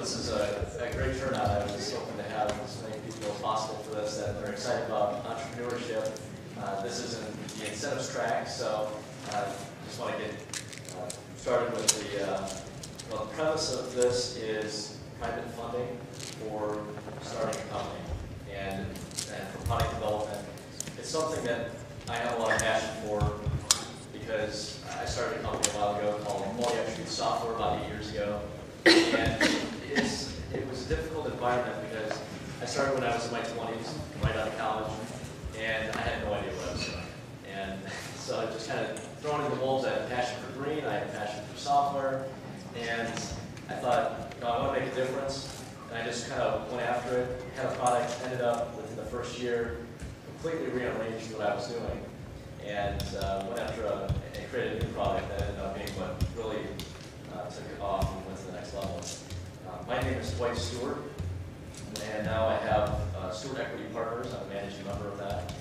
this is a great turnout. I was just hoping to have as many people as possible for this that are excited about entrepreneurship. This is in the incentives track, so just want to get started with the premise of this is private funding for starting a company and for product development. It's something that I have a lot of passion for because I started a company a while ago called Multi-Attribute Software about 8 years ago. And it was a difficult environment because I started when I was in my 20s, right out of college, and I had no idea what I was doing. And so I just kind of thrown in the wolves. I had a passion for green, I had a passion for software, and I thought, I want to make a difference. And I just kind of went after it, had a product, ended up within the first year, completely rearranged what I was doing, and went after and created a new product that ended up being what really took it off and went to the next level. My name is Dwight Stewart, and now I have Stewart Equity Partners. I'm a managing member of that,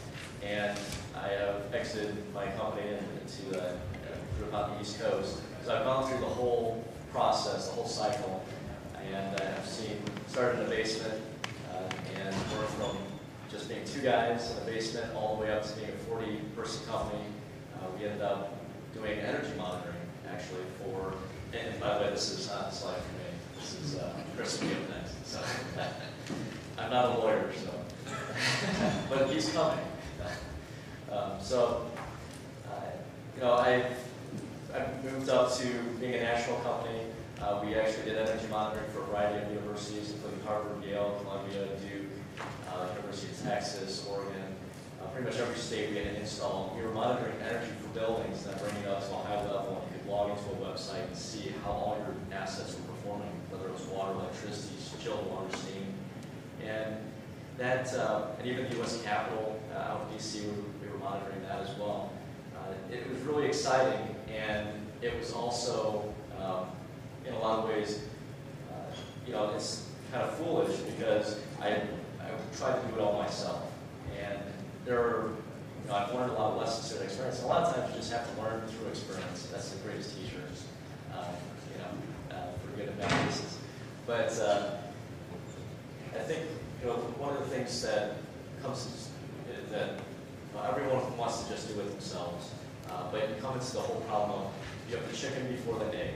and I have exited my company into about the East Coast because I've gone through the whole process, the whole cycle, and I have started in a basement and worked from just being 2 guys in a basement all the way up to being a 40-person company. We ended up doing energy monitoring, actually, and by the way, this is not a slide for me. This is Chris will give next. So I'm not a lawyer, so but he's coming. I've moved up to being a national company. We actually did energy monitoring for a variety of universities, including Harvard, Yale, Columbia, Duke, University of Texas, Oregon. Pretty much every state we had to install. We were monitoring energy for buildings and then bringing it up to a high level, and you could log into a website and see how all your assets were performing, whether it was water, electricity, chilled water, steam. And that, and even U.S. Capitol out in D.C., we were monitoring that as well. It was really exciting, and it was also, in a lot of ways, it's kind of foolish because I tried to do it all myself. And I've learned a lot of lessons through experience. And a lot of times you just have to learn through experience. That's the greatest teachers, for good and bad cases. But I think one of the things that comes that everyone wants to just do it themselves, but you come into the whole problem of you have the chicken before the egg,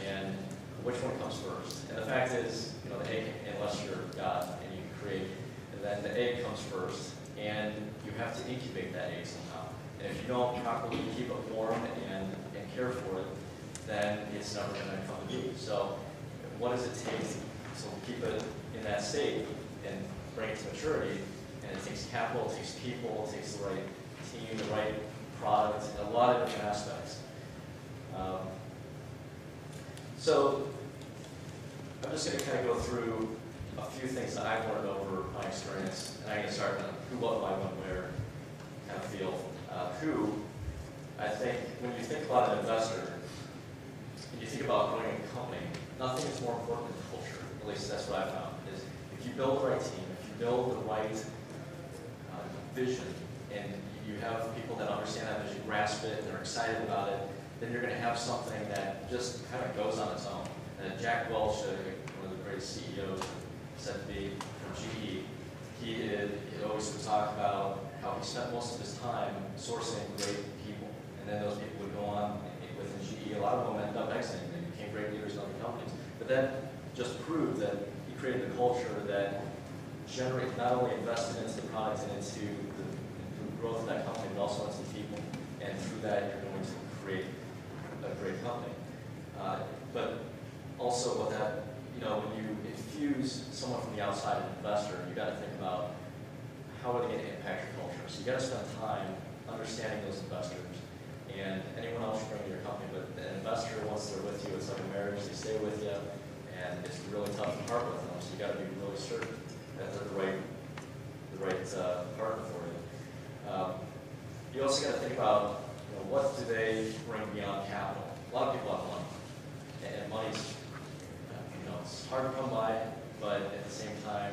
and which one comes first? And the fact is, the egg, unless you're God and you can create, and then the egg comes first, and you have to incubate that egg somehow. And if you don't properly keep it warm and care for it, then it's never going to come to be. So what does it take to keep it in that state and bring it to maturity? And it takes capital, it takes people, it takes the right team, the right product, and a lot of different aspects. So I'm just going to kind of go through a few things that I've learned over my experience, and I'm going to start with who, what, why, when, where kind of feel. Who, I think, when you think about an investor, and you think about growing a company, nothing is more important than culture. At least that's what I found, is if you build the right team, if you build the right vision, and you have people that understand that vision, grasp it, and they're excited about it, then you're going to have something that just kind of goes on its own. And Jack Welch, one of the great CEOs, said to me from GE, he always would talk about how he spent most of his time sourcing great people. And then those people would go on within GE. A lot of them ended up exiting. They became great leaders in other companies. But that just proved that he created a culture that generated, not only invested into the product and into the growth of that company, but also into the people. And through that, you're going to create a great company. But also what that, when you infuse someone from the outside, an investor, you got to think about how are they going to impact your culture. So you got to spend time understanding those investors and anyone else you bring to your company. But an investor, once they're with you, it's like a marriage. They stay with you, and it's really tough to part with them. So you got to be really certain that they're the right partner for you. You also got to think about what do they bring beyond capital. A lot of people have money, and money's it's hard to come by, but at the same time,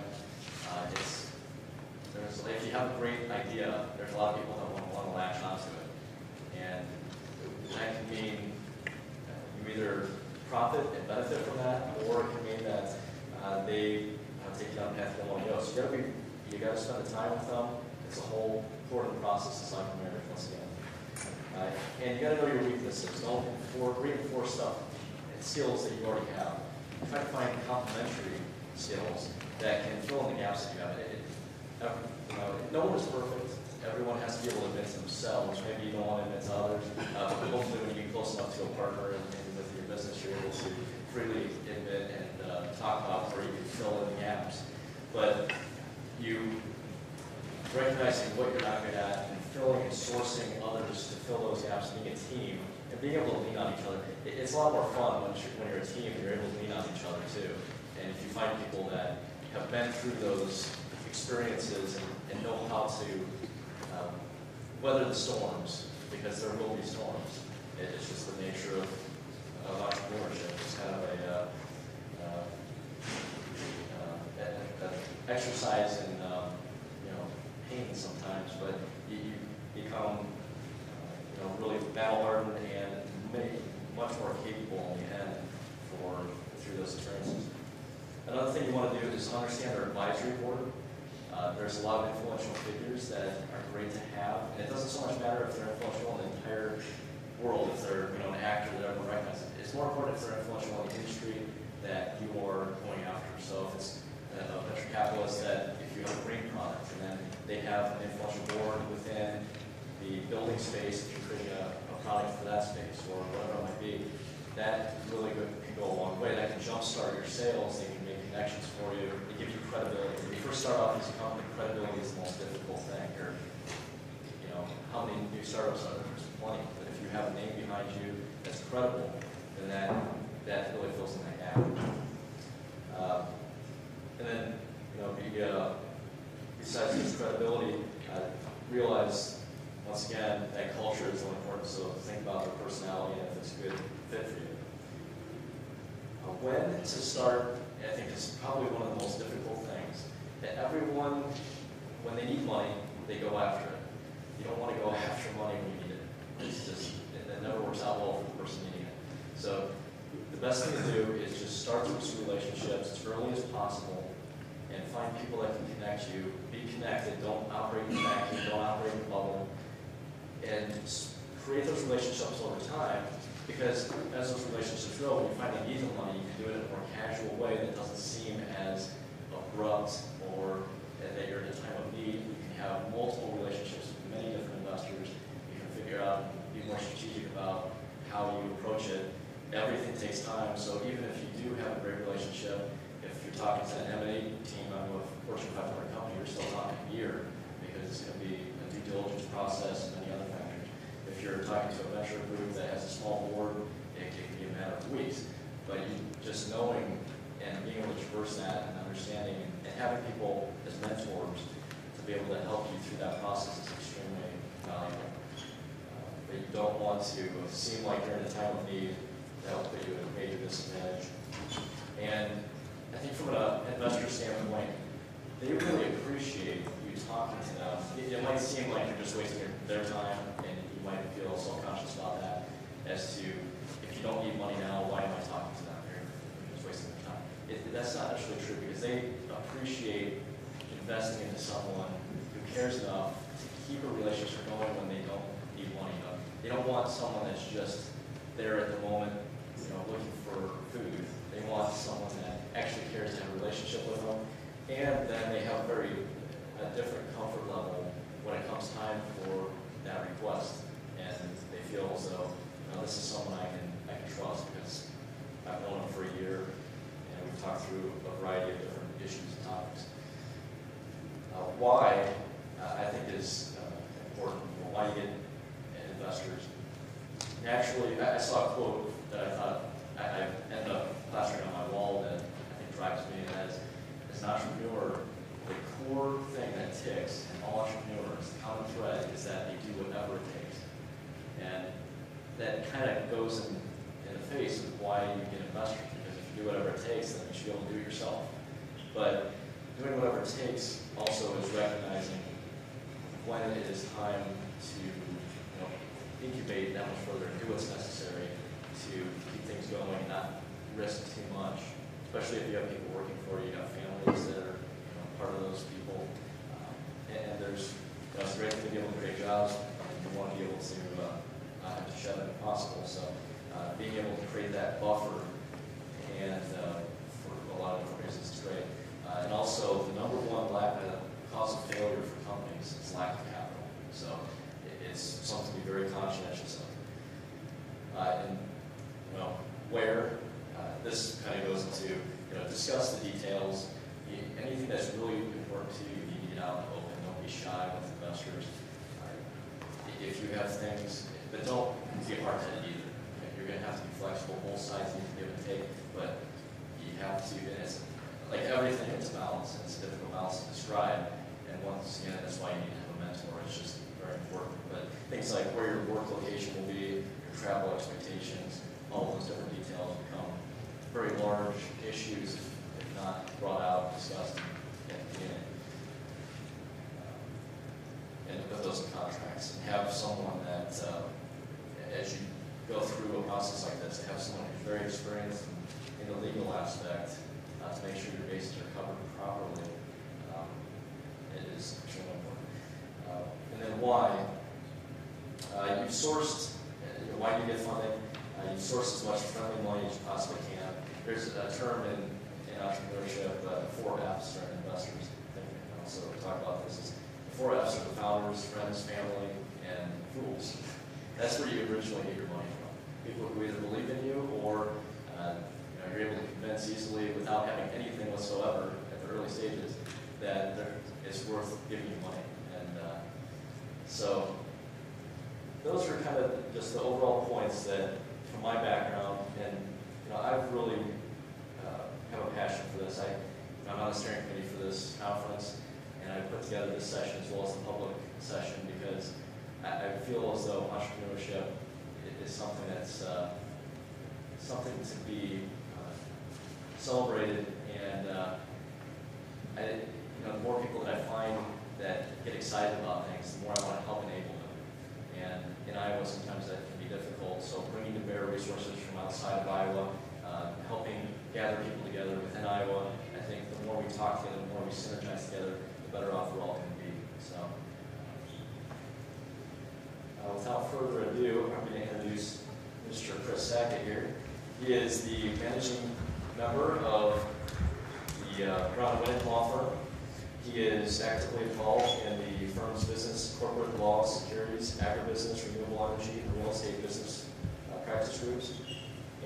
if you have a great idea, there's a lot of people that want to latch onto it, and that can mean you either profit and benefit from that, or it can mean that they take you down the path you don't want to go. So you gotta spend the time with them. It's a whole important process, it's like marriage once again. And you gotta know your weaknesses. Don't reinforce stuff and skills that you already have. Try to find complementary skills that can fill in the gaps that you have. No one is perfect. Everyone has to be able to admit to themselves. Maybe you don't want to admit to others, but hopefully when you get close enough to a partner and maybe with your business, you're able to freely admit and talk about where you can fill in the gaps. But you recognizing what you're not good at and filling and sourcing others to fill those gaps, being a team, and being able to lean on each other. It's a lot more fun when you're a team and you're able to lean on each other too. And if you find people that have been through those experiences and know how to weather the storms, because there will be storms. It's just the nature of entrepreneurship. It's kind of an exercise in pain sometimes, but you become really battle-hardened and much more capable in the end through those experiences. Another thing you want to do is understand our advisory board. There's a lot of influential figures that are great to have, and it doesn't so much matter if they're influential in the entire world, if they're an actor that everyone recognizes. It's more important if they're influential in the industry that you are going after. So if it's a venture capitalist, that if you have a green product, and then they have an influential board within the building space, if you're creating a product for that space, or whatever it might be, that really can go a long way. That can jumpstart your sales. They can make connections for you. They give you credibility. When you first start off as a company, credibility is the most difficult thing. How many new startups are there? There's plenty. But if you have a name behind you that's credible, then that really fills in that gap. And then, besides this credibility, realize once again that culture is really important. So think about their personality and if it's a good fit for you. When to start, I think, is probably one of the most difficult things. That everyone, when they need money, they go after it. You don't want to go after money when you need it. That never works out well for the person needing it. So the best thing to do is just start those relationships as early as possible and find people that can connect you. Be connected. Don't operate in a vacuum. Don't operate in a bubble. And create those relationships over time, because as those relationships grow, when you find the need for money, you can do it in a more casual way that doesn't seem as abrupt or that you're in a time of need. You can have multiple relationships with many different investors. You can figure out, be more strategic about how you approach it. Everything takes time, so even if you do have a great relationship, if you're talking to an M&A team on a Fortune 500 company, you're still talking a year, because it's going to be a due diligence process and many other factors. If you're talking to a venture group that has a small board, it can be a matter of weeks. But just knowing and being able to traverse that and understanding and having people as mentors to be able to help you through that process is extremely valuable. But you don't want to seem like you're in a time of need. That will put you at a major disadvantage. And I think from an investor standpoint, they really appreciate you talking to them. It might seem like you're just wasting their time, and you might feel self-conscious about that as to, if you don't need money now, why am I talking to them? You're just wasting their time. That's not actually true, because they appreciate investing into someone who cares enough to keep a relationship going when they don't need money. They don't want someone that's just there at the moment, looking for food. They want someone that actually cares to have a relationship with them, and then they have a different comfort level when it comes time for that request, and they feel as though this is someone I can trust, because I've known them for a year, and we've talked through a variety of different issues and topics. Why I think is important. Why you get investors. Naturally, I saw a quote that I thought I ended up plastering on my wall that I think drives me as an entrepreneur. The core thing that ticks in all entrepreneurs, the common thread, is that they do whatever it takes. And that kind of goes in the face of why you get investors, because if you do whatever it takes, then you should be able to do it yourself. But doing whatever it takes also is recognizing when it is time to incubate that much further and do what's necessary to keep things going, not risk too much, especially if you have people working for you, you have families that are part of those people. And there's, it's a great thing to be able to create jobs, and you want to be able to not have to shut it if possible. So being able to create that buffer and for a lot of different reasons is great. And also the number one cause of failure for companies is lack of capital. So it's something to be very conscientious of. And where this kind of goes into discuss the details. Anything that's really important to you, you need to get out in the open. Don't be shy with investors. If you have things, but don't be hard-headed either. You're going to have to be flexible. Both sides need to give and take, but you have to. And it's like everything, it's a balance. It's a difficult balance to describe. And once again, that's why you need to have a mentor. It's just very important. But things like where your work location will be, your travel expectations, all those different details become very large issues if not brought out, discussed at the beginning. And put those in contracts and have someone that, as you go through a process like this, have someone who's very experienced in the legal aspect to make sure your bases are covered properly. It is extremely important. And then why? You've sourced, why do you get funding? You source as much friendly money as you possibly can. There's a term in entrepreneurship, 4 F's for investors. I think we also talk about this. Is the 4 F's are the founders, friends, family, and fools. That's where you originally get your money from. People who either believe in you or you're able to convince easily without having anything whatsoever at the early stages that it's worth giving you money. And so those are kind of just the overall points that, from my background, and I've really have a passion for this. I'm on the steering committee for this conference, and I put together this session as well as the public session because I feel as though entrepreneurship is something that's something to be celebrated, and the more people that I find that get excited about things, the more I want to help enable them. And in Iowa, sometimes that can be difficult. So bringing to bear resources from outside of Iowa, helping gather people together within Iowa. I think the more we talk together, the more we synergize together, the better off we're all going to be. So without further ado, I'm going to introduce Mr. Chris Sackett here. He is the managing member of the Brown & Wynn law firm. He is actively involved in the firm's business, corporate law, securities, agribusiness, renewable energy, and real estate business practice groups.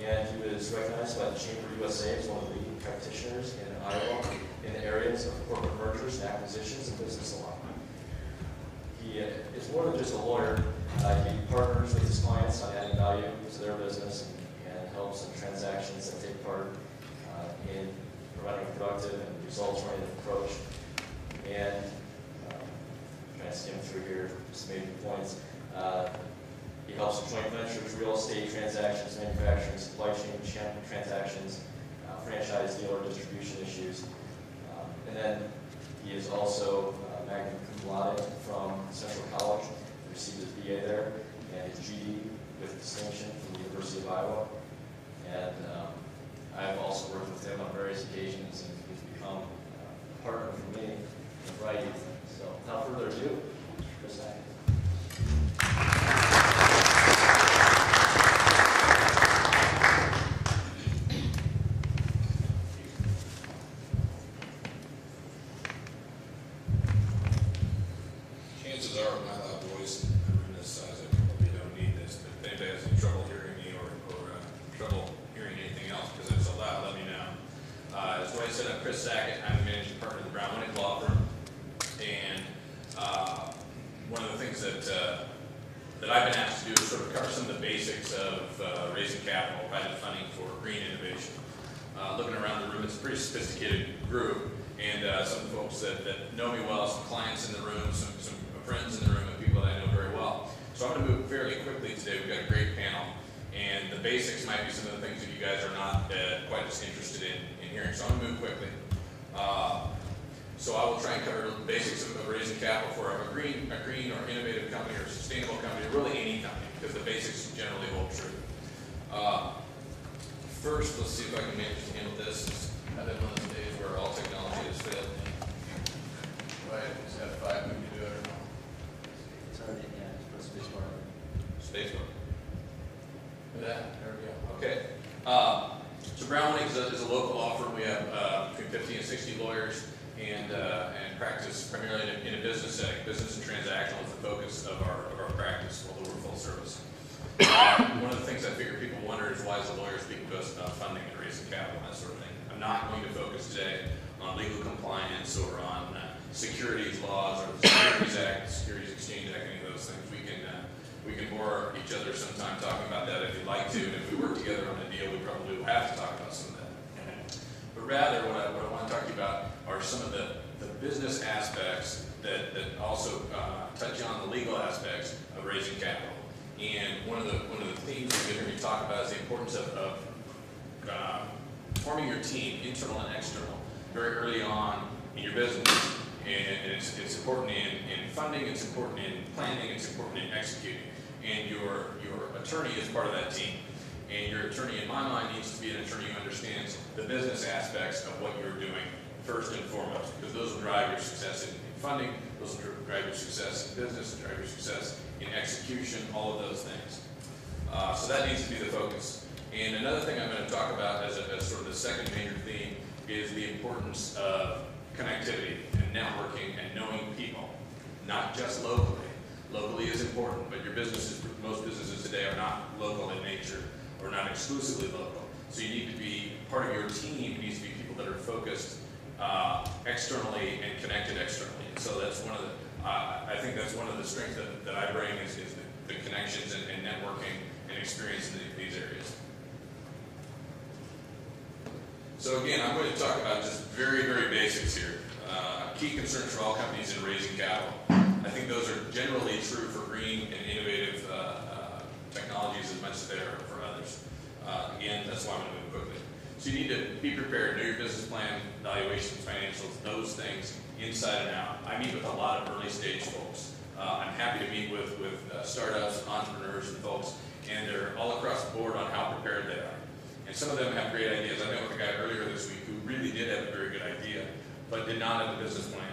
And he was recognized by the Chamber USA as one of the leading practitioners in Iowa in the areas of corporate mergers and acquisitions and business law. He is more than just a lawyer. He partners with his clients on adding value to their business and helps in transactions that take part in providing a productive and results-oriented approach. And I'm trying to skim through here, just maybe points. He helps with joint ventures, real estate transactions, manufacturing, supply chain transactions, franchise dealer distribution issues. And then he is also magna cum laude from Central College. He received his BA there and his GD with distinction from the University of Iowa. And I've also worked with him on various occasions, and he's become a partner for me in a variety of things. So without further ado, Chris Sackett. Chances are, with my loud voice, I'm this size, I probably don't need this. But if anybody has any trouble hearing me or trouble hearing anything else because I'm so loud, let me know. As Dwight said, I'm Chris Sackett. I'm the managing partner of the Brown & Wynn law firm. And one of the things that I've been asked to do is sort of cover some of the basics of raising capital, private funding for green innovation. Looking around the room, it's a pretty sophisticated group. And some folks that know me well, some clients in the room, some friends in the room, and people that I know very well. So I'm going to move fairly quickly today. We've got a great panel. And the basics might be some of the things that you guys are not quite as interested in hearing. So I'm going to move quickly. So I will try and cover the basics of raising capital for a green or innovative company or a sustainable company, or really any company, because the basics generally hold true. First, let's see if I can manage to handle this. Brown Lake is a local law firm. We have between 50 and 60 lawyers and practice primarily in a business setting. Business and transactional is the focus of our practice, although we're full service. One of the things I figure people wonder is why is a lawyer speaking to us about funding and raising capital and that sort of thing. I'm not going to focus today on legal compliance or on securities laws or the Securities Act, Securities Exchange Act, any of those things. We can bore each other sometime talking about that if you'd like to, and if we work together on a deal, we probably will have to talk about some of that. But rather, what I want to talk to you about are some of the business aspects that also touch on the legal aspects of raising capital. And one of the themes that you're going to talk about is the importance of forming your team, internal and external, very early on in your business. And it's important in funding, it's important in planning, it's important in executing. And your attorney is part of that team. And your attorney, in my mind, needs to be an attorney who understands the business aspects of what you're doing first and foremost, because those will drive your success in funding, those will drive your success in business, drive your success in execution, all of those things. So that needs to be the focus. And another thing I'm going to talk about as sort of the second major theme is the importance of connectivity and networking and knowing people, not just locally. Locally is important, but most businesses today are not local in nature or not exclusively local. So you need to be, part of your team needs to be people that are focused externally and connected externally. And so that's one of the, I think that's one of the strengths that I bring is the connections and networking and experience in these areas. So again, I'm going to talk about just very, very basics here. Key concerns for all companies in raising capital. I think those are generally true for green and innovative technologies as much as they are for others. Again, that's why I'm going to move quickly. So you need to be prepared, know your business plan, valuations, financials, those things inside and out. I meet with a lot of early stage folks. I'm happy to meet with startups, entrepreneurs, and folks, and they're all across the board on how prepared they are. And some of them have great ideas. I met with a guy earlier this week who really did have a very good idea, but did not have a business plan,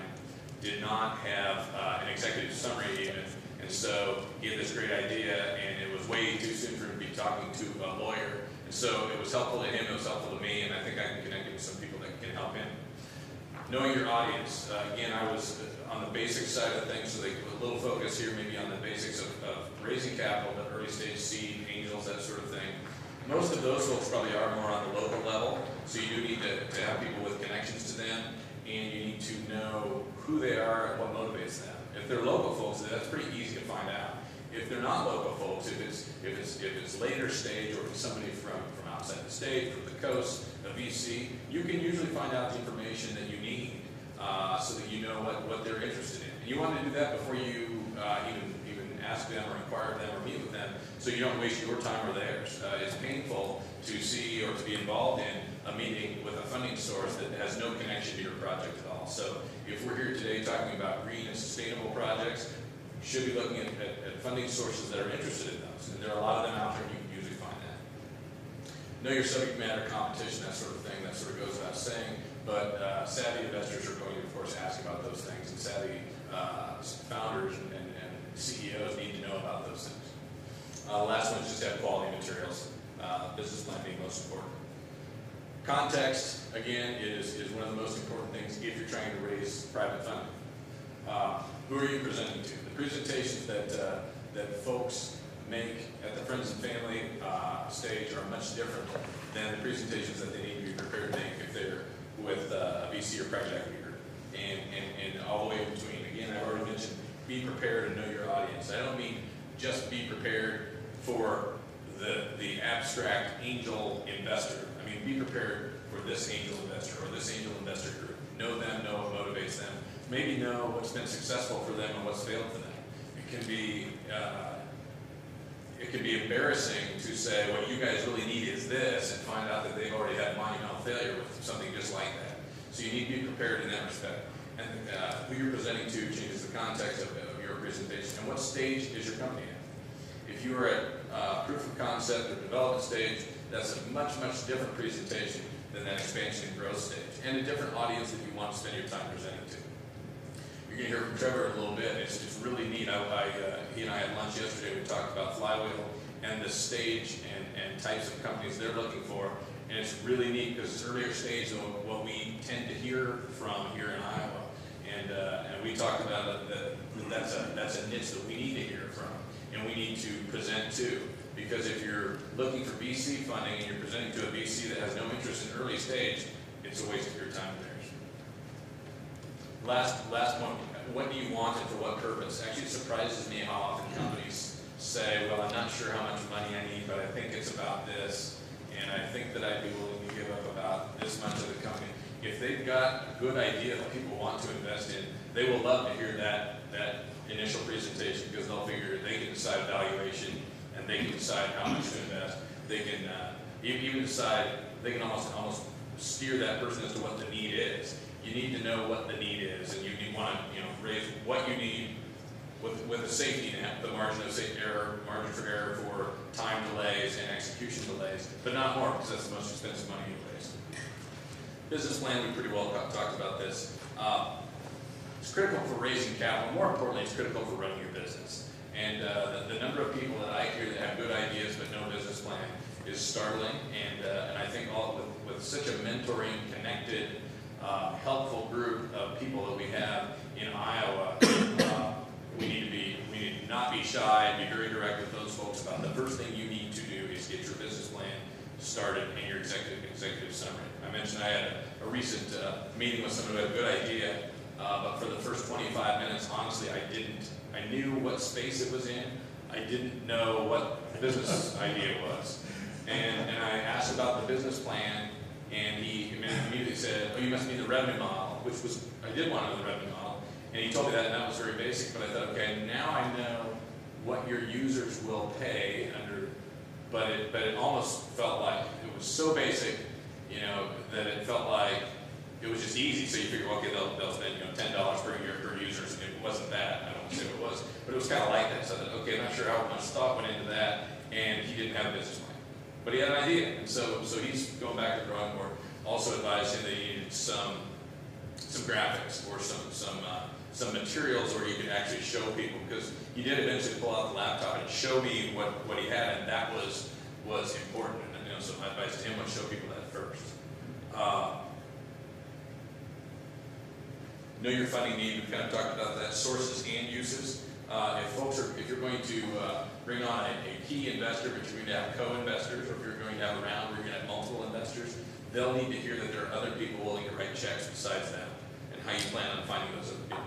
did not have an executive summary even, and so he had this great idea, and it was way too soon for him to be talking to a lawyer. And so it was helpful to him, it was helpful to me, and I think I can connect him with some people that can help him. Knowing your audience. Again, I was on the basic side of things, so a little focus here maybe on the basics of raising capital, but early stage seed, angels, that sort of thing. Most of those folks probably are more on the local level, so you do need to have people with connections to them, and you need to know who they are and what motivates them. If they're local folks, that's pretty easy to find out. If they're not local folks, if it's later stage, or if it's somebody from outside the state, from the coast, a VC, you can usually find out the information that you need so that you know what they're interested in. And you want to do that before you even ask them or inquire of them or meet with them, so you don't waste your time or theirs. It's painful to see or to be involved in a meeting with a funding source that has no connection to your project at all. So if we're here today talking about green and sustainable projects, you should be looking at funding sources that are interested in those. And there are a lot of them out there, and you can usually find that. Know your subject matter, competition, that sort of thing. That sort of goes without saying. But savvy investors are going to, of course, ask about those things, and savvy founders and CEOs need to know about those things. The last one is just have quality materials. Business plan being most important. Context, again, is one of the most important things if you're trying to raise private funding. Who are you presenting to? The presentations that folks make at the friends and family stage are much different than the presentations that they need to be prepared to make if they're with a VC or private equity group. And all the way in between. Again, I've already mentioned be prepared and know your audience. I don't mean just be prepared for the abstract angel investor. I mean, be prepared for this angel investor or this angel investor group. Know them, know what motivates them. Maybe know what's been successful for them and what's failed for them. It can be embarrassing to say what you guys really need is this, and find out that they've already had monumental failure with something just like that. So you need to be prepared in that respect. And who you're presenting to changes the context of your presentation. And what stage is your company at? If you are at proof of concept or development stage, that's a much, much different presentation than that expansion and growth stage, and a different audience that you want to spend your time presenting to. You're going to hear from Trevor in a little bit. It's really neat. He and I had lunch yesterday. We talked about Flywheel and the stage and types of companies they're looking for, And it's really neat because it's earlier stage of what we tend to hear from here in Iowa. And we talked about it, that's a niche that we need to hear from and we need to present to. Because if you're looking for VC funding and you're presenting to a VC that has no interest in early stage, it's a waste of your time and theirs. Last point, what do you want and for what purpose? Actually, it surprises me how often companies say, well, I'm not sure how much money I need, but I think it's about this, and I think that I'd be willing to give up about this much of the company. If they've got a good idea that people want to invest in, they will love to hear that initial presentation because they'll figure they can decide valuation and they can decide how much to invest. They can even decide, they can almost steer that person as to what the need is. You need to know what the need is, and you want to raise what you need with a safety net, the margin for error for time delays and execution delays, but not more because that's the most expensive money you waste. Business plan, we pretty well talked about this. It's critical for raising capital. More importantly, it's critical for running your business. And the number of people that I hear that have good ideas but no business plan is startling. And I think with such a mentoring, connected, helpful group of people that we have in Iowa, we need to not be shy and be very direct with those folks about the first thing you need to do is get your business plan started and your executive summary. I mentioned I had a recent meeting with someone who had a good idea, but for the first 25 minutes, honestly, I didn't. I knew what space it was in. I didn't know what the business idea was. And I asked about the business plan, and he immediately said, oh, you must mean the revenue model, which was, I did want to know the revenue model. And he told me that, and that was very basic, but I thought, okay, now I know what your users will pay under, but it almost felt like it was so basic, that it felt like it was just easy. So you figure, okay, they'll spend $10 per year per user. So it wasn't that. I don't want to say what it was, but it was kind of like that. So I thought, okay, I'm not sure how much thought went into that, and he didn't have a business plan, but he had an idea, and so he's going back to the drawing board. Also advised him that he needed some graphics or some materials where you could actually show people, because he did eventually pull out the laptop and show me what he had, and that was important. And so my advice to him was show people that first. Know your funding need. We've kind of talked about that. Sources and uses. If you're going to bring on a key investor, but you're going to have co-investors, or if you're going to have a round where you're going to have multiple investors, they'll need to hear that there are other people willing to write checks besides them, and how you plan on finding those other people.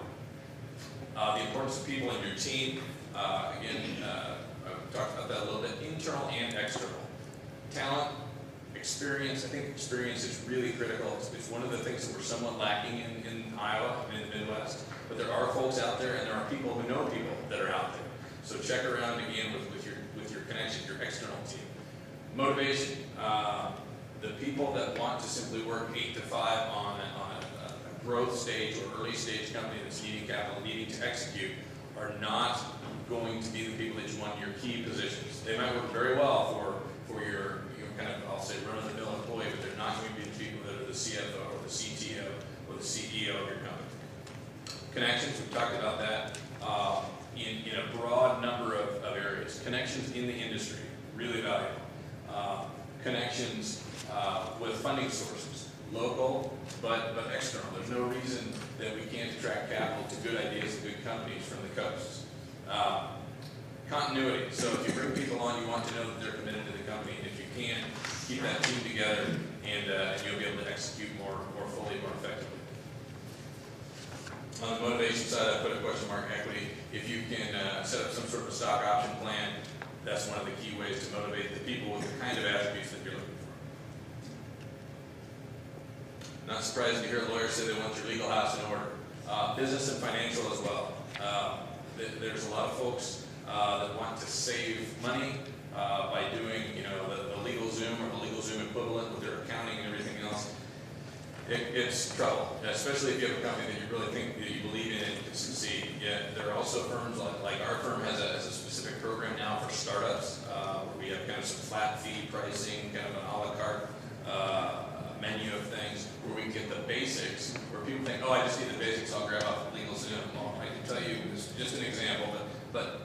The importance of people in your team. Again, I've talked about that a little bit. Internal and external. Talent, experience. I think experience is really critical. It's one of the things that we're somewhat lacking in Iowa and in the Midwest. But there are folks out there, and there are people who know people that are out there. So check around again with your connection, your external team. Motivation. The people that want to simply work 8 to 5 on a growth stage or early stage company that's needing capital, needing to execute, are not going to be the people that you want in your key positions. They might work very well for your kind of, I'll say, run-of-the-mill employee, but they're not going to be the people that are the CFO or the CTO or the CEO of your company. Connections, we've talked about that in a broad number of areas. Connections in the industry, really valuable. Connections with funding sources, local but external. There's no reason that we can't attract capital to good ideas and good companies from the coasts. Continuity. So if you bring people on, you want to know that they're committed to the company. And if you can, keep that team together, and you'll be able to execute more fully, more effectively. On the motivation side, I put a question mark, equity. If you can set up some sort of a stock option plan, that's one of the key ways to motivate the people with the kind of attributes that you're looking for. Not surprising to hear lawyers say they want your legal house in order. Business and financial as well. There's a lot of folks that want to save money by doing, the legal Zoom or the legal Zoom equivalent with their accounting and everything else. It's trouble, especially if you have a company that you really think that you believe in and can succeed. Yet there are also firms like our firm has a specific program now for startups where we have kind of some flat fee pricing, kind of an a la carte menu of things where we can get the basics, where people think, oh, I just need the basics, I'll grab off the legal Zoom. Well, I can tell you, this is just an example, but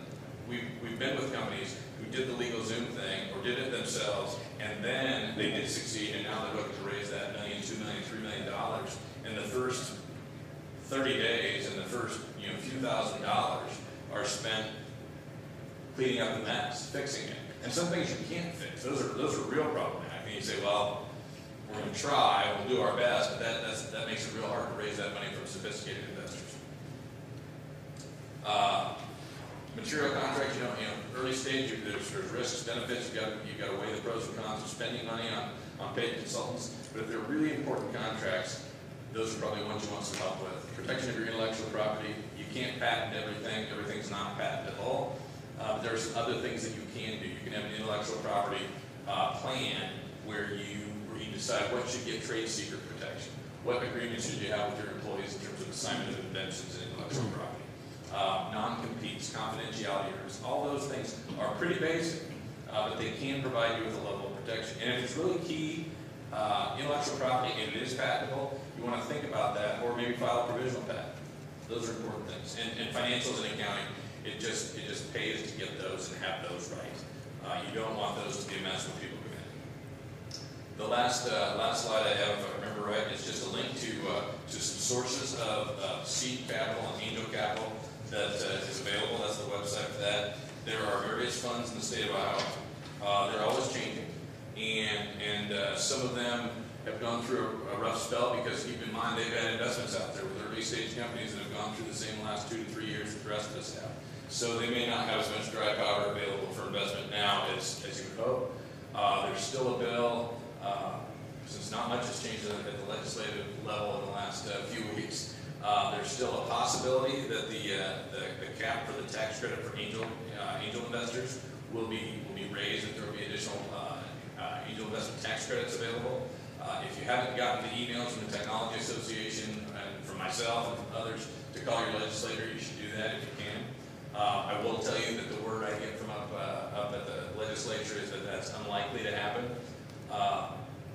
we've been with companies who did the legal Zoom thing or did it themselves, And then they did succeed, and now they're looking to raise that $1 million, $2 million, $3 million. In the first 30 days and the first few $1,000s are spent cleaning up the mess, fixing it. And some things you can't fix. Those are real problematic. And you say, well, we're going to try, we'll do our best, but that makes it real hard to raise that money from sophisticated investors. Material contracts, early stage, there's risks, benefits. You've got to weigh the pros and cons of spending money on paid consultants. But if they're really important contracts, those are probably ones you want some help with. Protection of your intellectual property. You can't patent everything. Everything's not patentable. There's other things that you can do. You can have an intellectual property plan where you decide what should get trade secret protection. What agreements should you have with your employees in terms of assignment of inventions and intellectual property. Non-competes, confidentiality rules, all those things are pretty basic, but they can provide you with a level of protection. And if it's really key intellectual property and it is patentable, you want to think about that, or maybe file a provisional patent. Those are important things. And financials and accounting, it just pays to get those and have those right. You don't want those to be a mess when people come in. The last slide I have, if I remember right, is just a link to some sources of seed capital and angel capital that is available. That's the website for that. There are various funds in the state of Iowa. They're always changing, and some of them have gone through a rough spell because, keep in mind, they've had investments out there with early stage companies that have gone through the same last 2 to 3 years that the rest of us have. So they may not have as much dry powder available for investment now as you would hope. There's still a bill, since not much has changed at the legislative level in the last few weeks. There's still a possibility that the cap for the tax credit for angel investors will be raised, that there will be additional angel investment tax credits available. If you haven't gotten the emails from the Technology Association and from myself and from others to call your legislator, you should do that if you can. I will tell you that the word I get from up at the legislature is that that's unlikely to happen.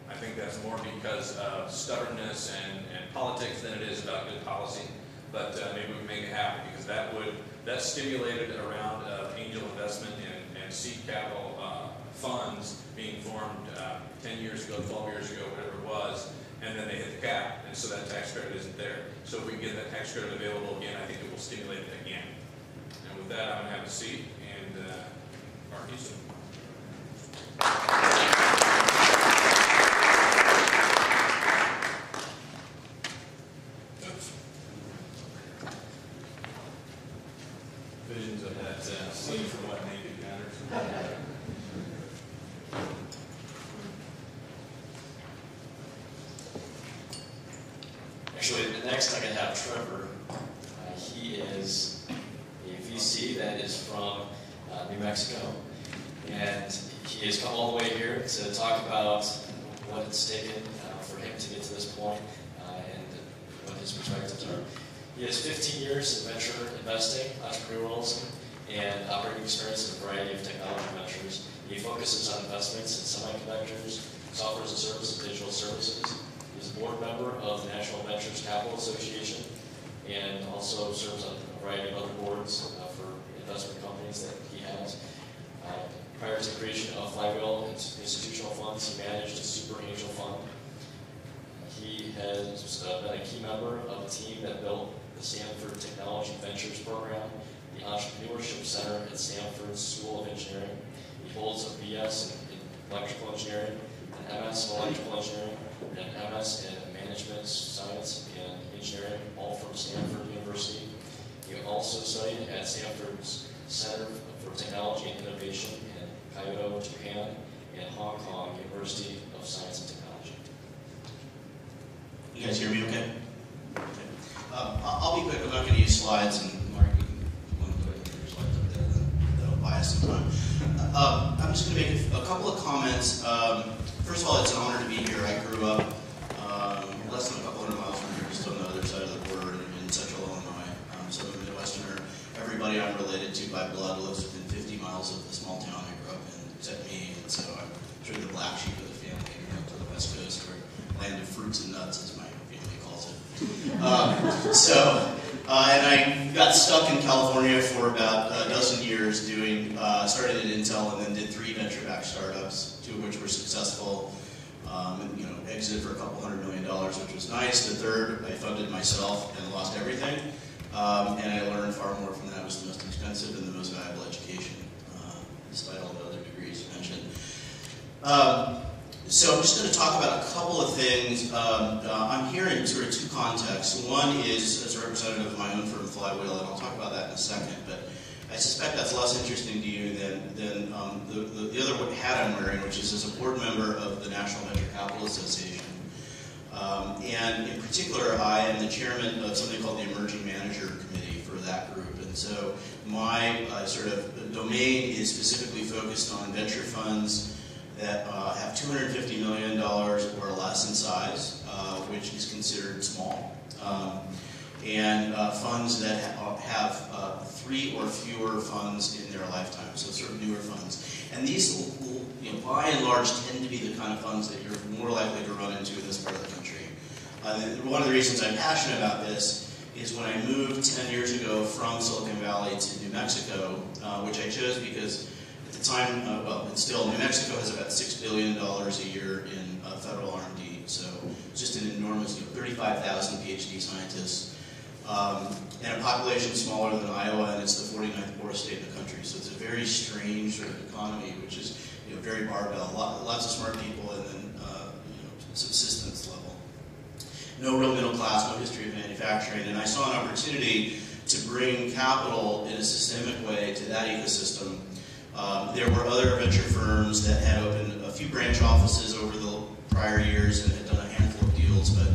I think that's more because of stubbornness and politics than it is about good policy. But maybe we can make it happen, because that stimulated a round of angel investment and seed capital funds being formed 10 years ago, 12 years ago, whatever it was, and then they hit the cap, and so that tax credit isn't there. So if we can get that tax credit available again, I think it will stimulate it again. And with that, I'm going to have a seat, and Mark Houston. Visions of that scene from What Naked Matters. Actually, next I can have Trevor. He is a VC that is from New Mexico, and he has come all the way here to talk about what it's taken for him to get to this point and what his perspectives are. He has 15 years in venture investing, entrepreneurialism, and operating experience in a variety of technology ventures. He focuses on investments in semiconductors, software as a service, and digital services. He's a board member of the National Ventures Capital Association, and also serves on a variety of other boards for investment companies that he has. Prior to the creation of Flywheel Institutional Funds, he managed a super angel fund. He has been a key member of the team that built the Stanford Technology Ventures Program, the Entrepreneurship Center at Stanford School of Engineering. He holds a BS in electrical engineering, an MS in electrical engineering, and an MS in management science and engineering, all from Stanford University. He also studied at Stanford's Center for Technology and Innovation in Kyoto, Japan, and Hong Kong University of Science and Technology. You guys hear me okay? I'll be quick. I'm not going to use slides, and Mark, you want to put your slides up there, that'll buy us some time. I'm just going to make a couple of comments. First of all, it's an honor to be here. I grew up less than a couple hundred miles from here, just on the other side of the border in central Illinois. So I'm a Midwesterner. Everybody I'm related to by blood lives within 50 miles of the small town I grew up in, except me. And so I'm sort of the black sheep of the family, up to the West Coast, or land of fruits and nuts, as my family calls it. And I got stuck in California for about a dozen years doing, started at Intel and then did 3 venture-backed startups. two of which were successful. Exited for a couple $100 million, which was nice. The third, I funded myself and lost everything. And I learned far more from that. It was the most expensive and the most valuable education, despite all the other degrees mentioned. So I'm just going to talk about a couple of things. I'm here in sort of two contexts. One is as a representative of my own firm, Flywheel, and I'll talk about that in a second. But I suspect that's less interesting to you than the other hat I'm wearing, which is as a board member of the National Venture Capital Association. And in particular, I am the chairman of something called the Emerging Manager Committee for that group. And so my sort of domain is specifically focused on venture funds that have $250 million or less in size, which is considered small. And funds that have 3 or fewer funds in their lifetime, so sort of newer funds. And these, by and large, tend to be the kind of funds that you're more likely to run into in this part of the country. One of the reasons I'm passionate about this is when I moved 10 years ago from Silicon Valley to New Mexico, which I chose because at the time, and still, New Mexico has about $6 billion a year in federal R&D, so it's just an enormous, 35,000 PhD scientists. And a population smaller than Iowa, and it's the 49th poorest state in the country. So it's a very strange sort of economy, which is very barbell. Lots of smart people, and then subsistence level. No real middle class, no history of manufacturing, and I saw an opportunity to bring capital in a systemic way to that ecosystem. There were other venture firms that had opened a few branch offices over the prior years and had done a handful of deals, but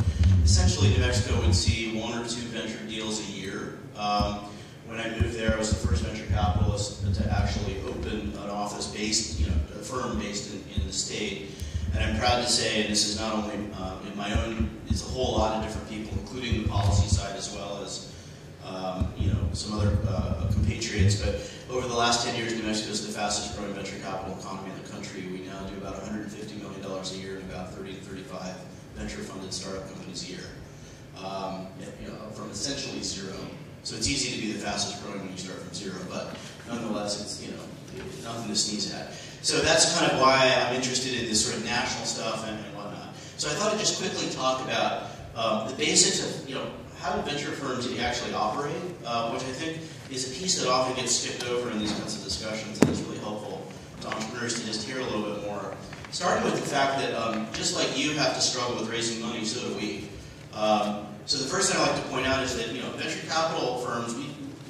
essentially New Mexico would see 1 or 2 venture deals a year. When I moved there, I was the first venture capitalist to actually open an office based, a firm based in the state. And I'm proud to say, and this is not only in my own, it's a whole lot of different people, including the policy side as well as, some other compatriots. But over the last 10 years, New Mexico is the fastest growing venture capital economy in the country. We now do about $150 million a year and about 30 to 35 venture-funded startup companies a year, from essentially zero. So it's easy to be the fastest growing when you start from zero, but nonetheless, it's nothing to sneeze at. So that's kind of why I'm interested in this sort of national stuff and whatnot. So I thought I'd just quickly talk about the basics of how do venture firms actually operate, which I think is a piece that often gets skipped over in these kinds of discussions, and it's really helpful to entrepreneurs to just hear a little bit more. Starting with the fact that just like you have to struggle with raising money, so do we. So the first thing I like to point out is that venture capital firms,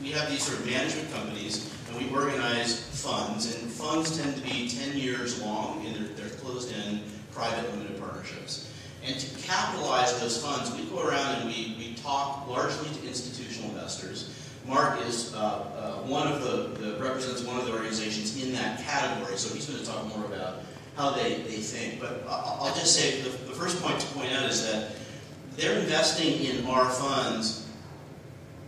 we have these sort of management companies, and we organize funds, and funds tend to be 10 years long, and they're closed-end, private limited partnerships. And to capitalize those funds, we go around and we talk largely to institutional investors. Mark is represents one of the organizations in that category, so he's going to talk more about how they think. But I'll just say the first point to point out is that they're investing in our funds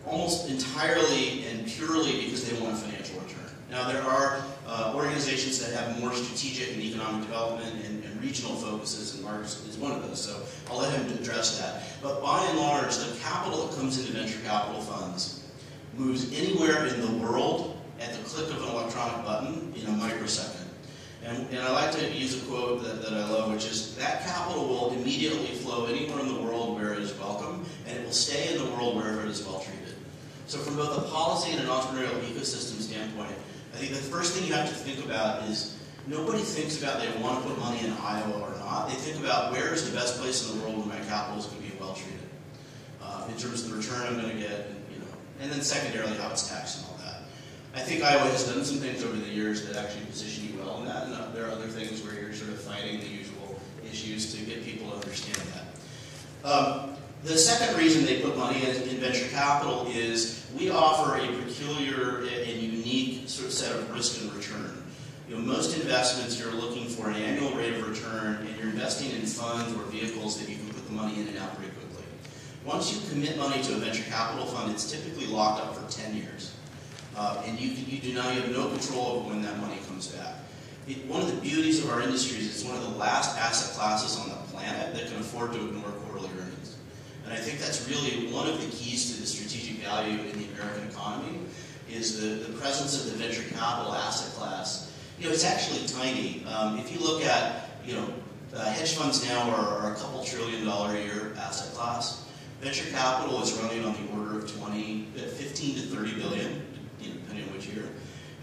almost entirely and purely because they want a financial return. Now, there are organizations that have more strategic and economic development and regional focuses, and Mark is one of those, so I'll let him address that. But by and large, the capital that comes into venture capital funds moves anywhere in the world at the click of an electronic button in a microsecond. And I like to use a quote that I love, which is, that capital will immediately flow anywhere in the world where it is welcome, and it will stay in the world wherever it is well treated. So from both a policy and an entrepreneurial ecosystem standpoint, I think the first thing you have to think about is, nobody thinks about they want to put money in Iowa or not. They think about where is the best place in the world where my capital is going to be well treated, in terms of the return I'm going to get, and then secondarily how it's taxed and all that. I think Iowa has done some things over the years that actually position you well in that, and there are other things where you're sort of fighting the usual issues to get people to understand that. The second reason they put money in venture capital is we offer a peculiar and unique sort of set of risk and return. Most investments, you're looking for an annual rate of return, and you're investing in funds or vehicles that you can put the money in and out pretty quickly. Once you commit money to a venture capital fund, it's typically locked up for 10 years. And you have no control over when that money comes back. One of the beauties of our industry is it's one of the last asset classes on the planet that can afford to ignore quarterly earnings. And I think that's really one of the keys to the strategic value in the American economy, is the presence of the venture capital asset class It's actually tiny. If you look at, hedge funds now are a couple $1 trillion a year asset class. Venture capital is running on the order of 15 to 30 billion, depending on which year.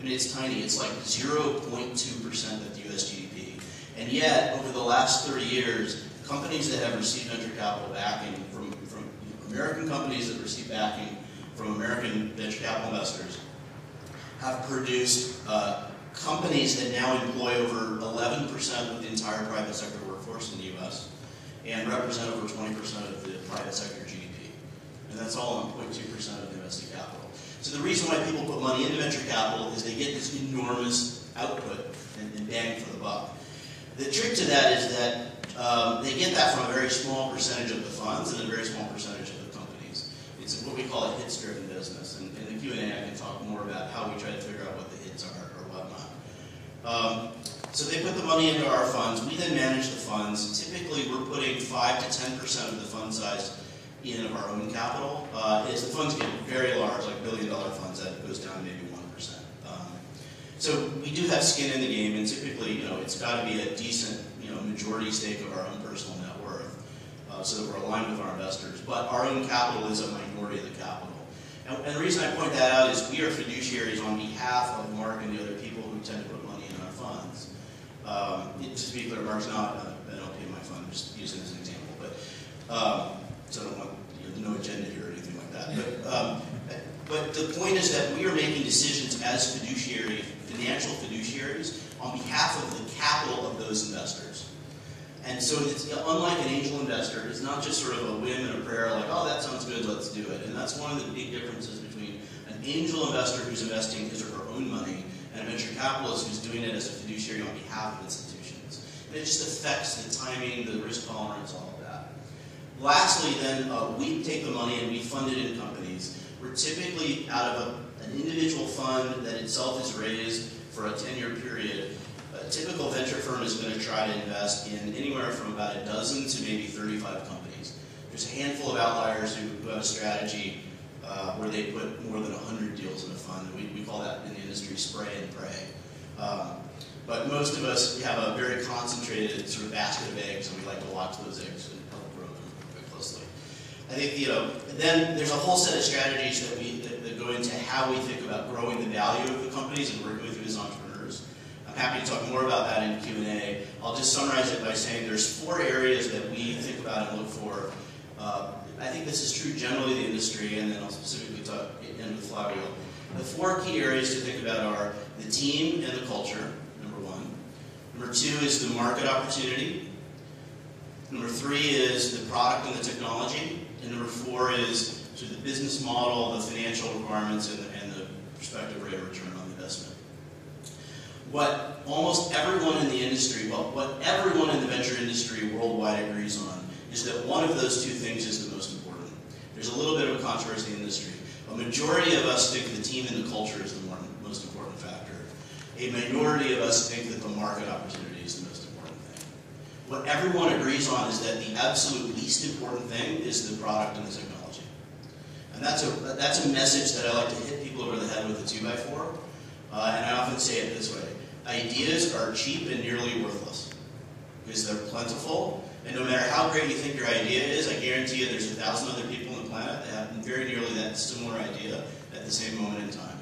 And it's tiny. It's like 0.2% of the US GDP. And yet, over the last 30 years, companies that have received venture capital backing from American companies that receive backing from American venture capital investors have produced companies that now employ over 11% of the entire private sector workforce in the U.S. and represent over 20% of the private sector GDP. And that's all on 0.2% of the invested capital. So the reason why people put money into venture capital is they get this enormous output and bang for the buck. The trick to that is that they get that from a very small percentage of the funds and a very small percentage of the companies. It's what we call a hits-driven business. And in the Q&A, I can talk more about how we try to figure out what the hits are or whatnot. So they put the money into our funds. We then manage the funds. Typically, we're putting 5 to 10% of the fund size in of our own capital. As the funds get very large, like billion-dollar funds, that goes down to maybe 1%. So we do have skin in the game, and typically, it's got to be a decent, majority stake of our own personal net worth, so that we're aligned with our investors. But our own capital is a minority of the capital. And the reason I point that out is we are fiduciaries on behalf of Mark and the other people who tend to put money in our funds. Just to be clear, Mark's not an LP in my fund. I'm just using as an example, but so I don't want no agenda here or anything like that. But the point is that we are making decisions as fiduciary, financial fiduciaries, on behalf of the capital of those investors. And so it's unlike an angel investor, it's not just sort of a whim and a prayer like, oh, that sounds good, let's do it. And that's one of the big differences between an angel investor who's investing his or her own money and a venture capitalist who's doing it as a fiduciary on behalf of institutions. And it just affects the timing, the risk tolerance, all of that. Lastly, then, we take the money and we fund it in companies. We're typically out of an individual fund that itself is raised for a 10-year period. A typical venture firm is going to try to invest in anywhere from about a dozen to maybe 35 companies. There's a handful of outliers who have a strategy where they put more than 100 deals in a fund. We call that in the industry spray and pray. But most of us have a very concentrated sort of basket of eggs, and we like to watch those eggs and help grow them quite closely. I think, then there's a whole set of strategies that go into how we think about growing the value of the companies and working with you as entrepreneurs. I'm happy to talk more about that in Q&A. I'll just summarize it by saying there's 4 areas that we think about and look for. I think this is true generally in the industry, and then I'll specifically talk in with Flywheel. The 4 key areas to think about are the team and the culture, number 1. Number 2 is the market opportunity. Number 3 is the product and the technology. And number 4 is sort of the business model, the financial requirements, and the prospective rate of return on investment. What almost everyone in the industry, what everyone in the venture industry worldwide agrees on is that one of those 2 things is the most important. There's a little bit of a controversy in the industry. A majority of us think the team and the culture is the most important factor. A minority of us think that the market opportunity is the most important thing. What everyone agrees on is that the absolute least important thing is the product and the technology. And that's a message that I like to hit people over the head with a 2x4. And I often say it this way. Ideas are cheap and nearly worthless because they're plentiful. And no matter how great you think your idea is, I guarantee you there's 1,000 other people on the planet that have very nearly that similar idea at the same moment in time.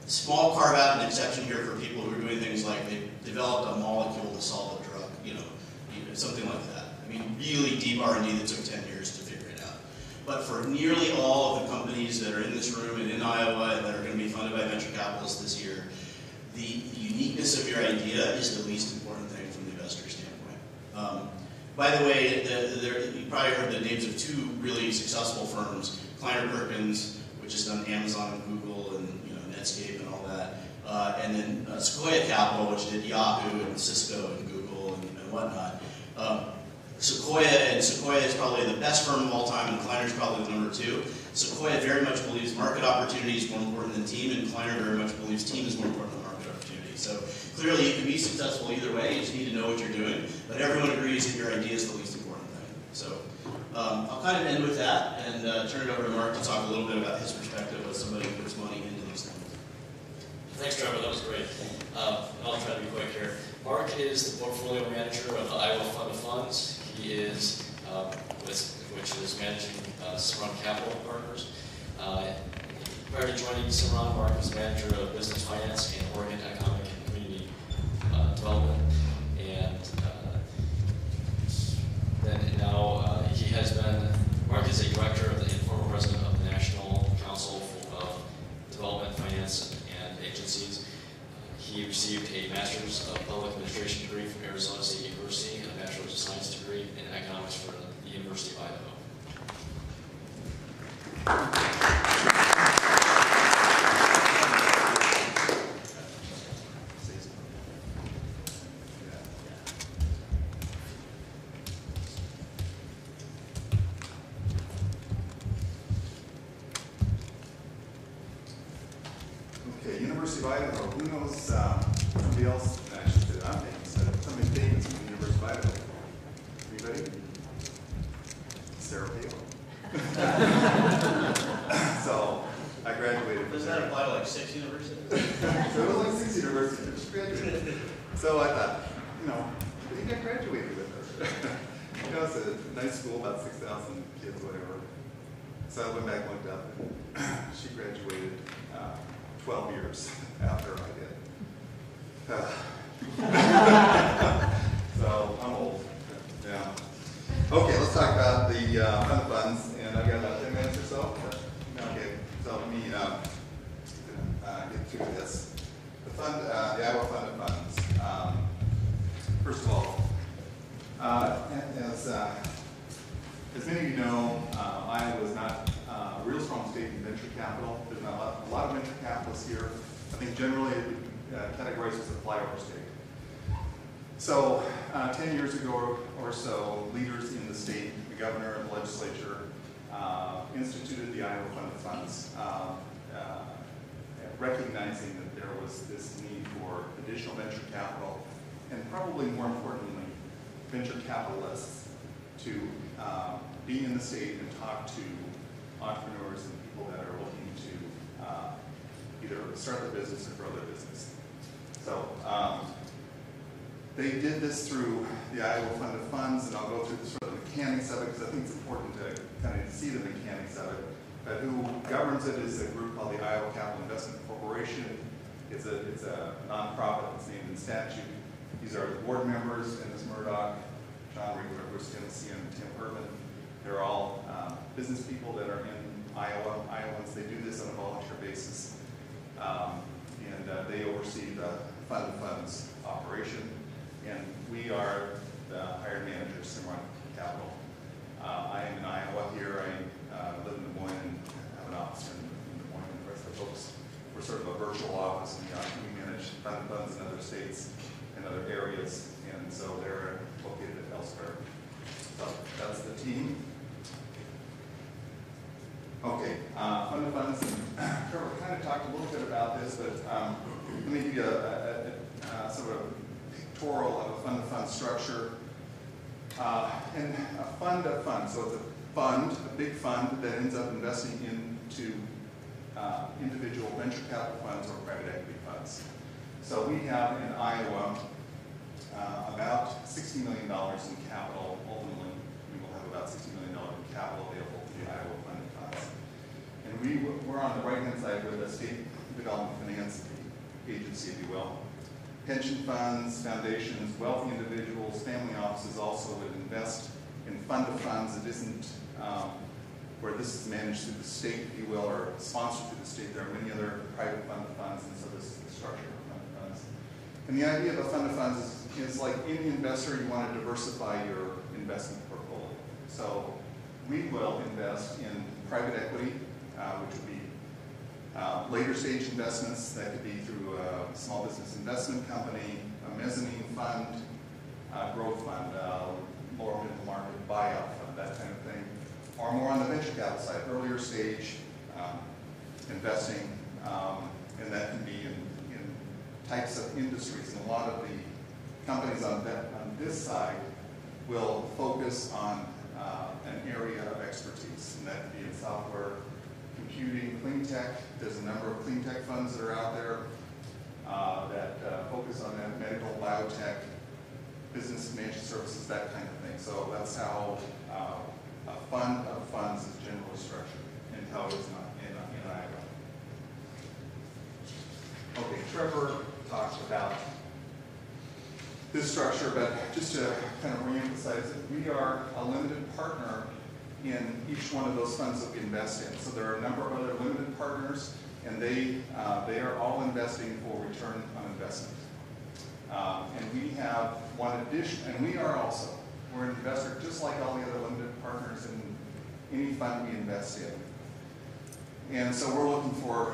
Small carve out an exception here for people who are doing things like they developed a molecule to solve a drug, something like that. I mean, really deep R&D that took 10 years to figure it out. But for nearly all of the companies that are in this room and in Iowa and that are going to be funded by venture capitalists this year, the uniqueness of your idea is the least important thing from the investor standpoint. By the way, you probably heard the names of 2 really successful firms, Kleiner Perkins, which has done Amazon and Google and Netscape and all that, and then Sequoia Capital, which did Yahoo and Cisco and Google and whatnot. Sequoia is probably the best firm of all time, and Kleiner is probably the number 2. Sequoia very much believes market opportunity is more important than team, and Kleiner very much believes team is more important than market opportunity. So clearly you can be successful either way, you just need to know what you're doing, but everyone agrees that your idea is the least important thing. So I'll kind of end with that and turn it over to Mark to talk a little bit about his perspective as somebody who puts money into these things. Thanks, Trevor. That was great. I'll try to be quick here. Mark is the portfolio manager of the Iowa Fund of Funds. He is, which is managing Cimarron Capital Partners. Prior to joining Cimarron, Mark was manager of business finance and Oregon economic and community development. And now he has been, Mark is a director of the former president of the National Council of Development, Finance, and Agencies. He received a Master's of Public Administration degree from Arizona State University and a Bachelor's of Science degree in Economics from the University of Idaho. Okay, University of Idaho. Who knows somebody else? Actually, I'm thinking somebody famous from the University of Idaho. Anybody? Sarah Palin. So I graduated. Does that apply to like 6 universities? So it was like 6 universities. She graduated. So I thought, I think I graduated with her. It's a nice school, about 6,000 kids, whatever. So I went back and looked up, and she graduated 12 years after I did. So I'm old. Yeah. Okay, let's talk about the fund of funds, and I've got about 10 minutes or so. Okay, so let me get through this. The fund, the Iowa Fund of Funds. First of all, as many of you know, Iowa is not a real strong state in venture capital. There's not a lot of venture capitalists here. I think generally it would be categorized as a flyover state. So 10 years ago or so, leaders in the state, the governor and the legislature, instituted the Iowa Fund of Funds, recognizing that there was this need for additional venture capital, and probably more importantly, venture capitalists to be in the state and talk to entrepreneurs and people that are looking to either start their business or grow their business. So they did this through the Iowa Fund of Funds, and I'll go through the sort of mechanics of it because I think it's important to kind of see the mechanics of it. But who governs it is a group called the Iowa Capital Investment Corporation. It's a nonprofit that's named in statute. These are the board members, Dennis Murdoch, John Riegler, and Tim Herman. They're all business people that are in Iowa. Iowans, they do this on a volunteer basis. And they oversee the Fund of Funds operation. And we are the hired managers, Cimarron Capital. I am in Iowa here. I live in Des Moines and have an office in Des Moines, and the rest of the folks, we're sort of a virtual office, and we manage Fund of Funds in other states and other areas, and so they're located elsewhere. So that's the team. Okay, Fund of Funds, and Trevor kind of talked a little bit about this, but let me give you a sort of pictorial of a Fund of Funds structure. And a fund of funds, so it's a fund, a big fund that ends up investing into individual venture capital funds or private equity funds. So we have in Iowa about $60 million in capital. Ultimately, we will have about $60 million in capital available to the Iowa Fund of Funds. And we're on the right-hand side with the State Development Finance Agency, if you will. Pension funds, foundations, wealthy individuals, family offices also would invest in fund of funds. It isn't where this is managed through the state, if you will, or sponsored through the state. There are many other private fund of funds, and so this is the structure of fund of funds. And the idea of a fund of funds is like any investor, you want to diversify your investment portfolio. So we will invest in private equity, which would be later stage investments. That could be through a small business investment company, a mezzanine fund, growth fund, lower middle market buyout fund, that kind of thing. Or more on the venture capital side, earlier stage investing, and that can be in types of industries. And a lot of the companies on this side will focus on an area of expertise, and that could be in software, computing, clean tech. There's a number of clean tech funds that are out there. that focus on that medical, biotech, business, financial services, that kind of thing. So that's how a fund of funds is generally structured and how it is in Iowa. Okay, Trevor talked about this structure, but just to kind of reemphasize it, we are a limited partner in each one of those funds that we invest in. So there are a number of other limited partners, and they are all investing for return on investment. And we have one addition, and we're an investor just like all the other limited partners in any fund we invest in. And so we're looking for,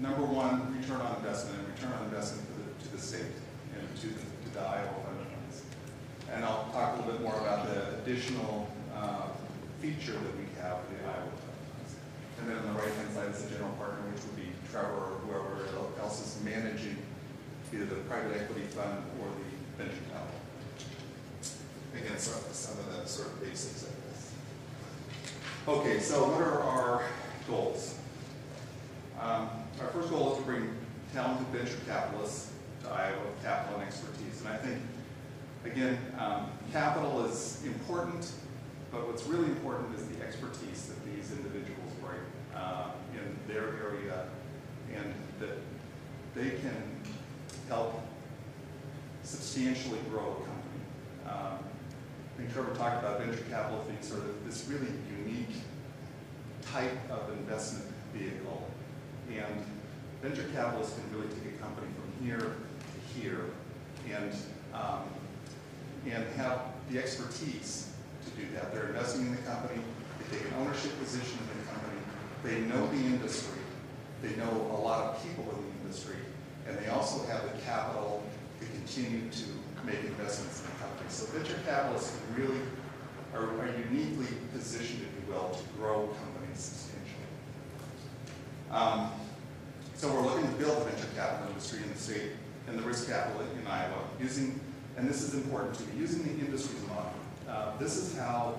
number one, return on investment, and return on investment to the state and to the Iowa fund funds. And I'll talk a little bit more about the additional feature that we have for the Iowa fund funds. And then on the right-hand side is the general partner, which would be Trevor or whoever else is managing either the private equity fund or the venture capital. Again, some of the sort of basics of this. Okay, so what are our goals? Our first goal is to bring talented venture capitalists to Iowa with capital and expertise. And I think, again, capital is important, but what's really important is the expertise that these individuals bring in their area, and that they can help substantially grow a company. I think Trevor talked about venture capital being sort of this really unique type of investment vehicle. And venture capitalists can really take a company from here to here and have the expertise to do that. They're investing in the company, they take an ownership position in the company, they know the industry, they know a lot of people in the industry, and they also have the capital to continue to make investments in the company. So venture capitalists really are uniquely positioned, if you will, to grow companies substantially. So we're looking to build the venture capital industry in the state and the risk capital in Iowa using, and this is important to me, using the industry's model. This is how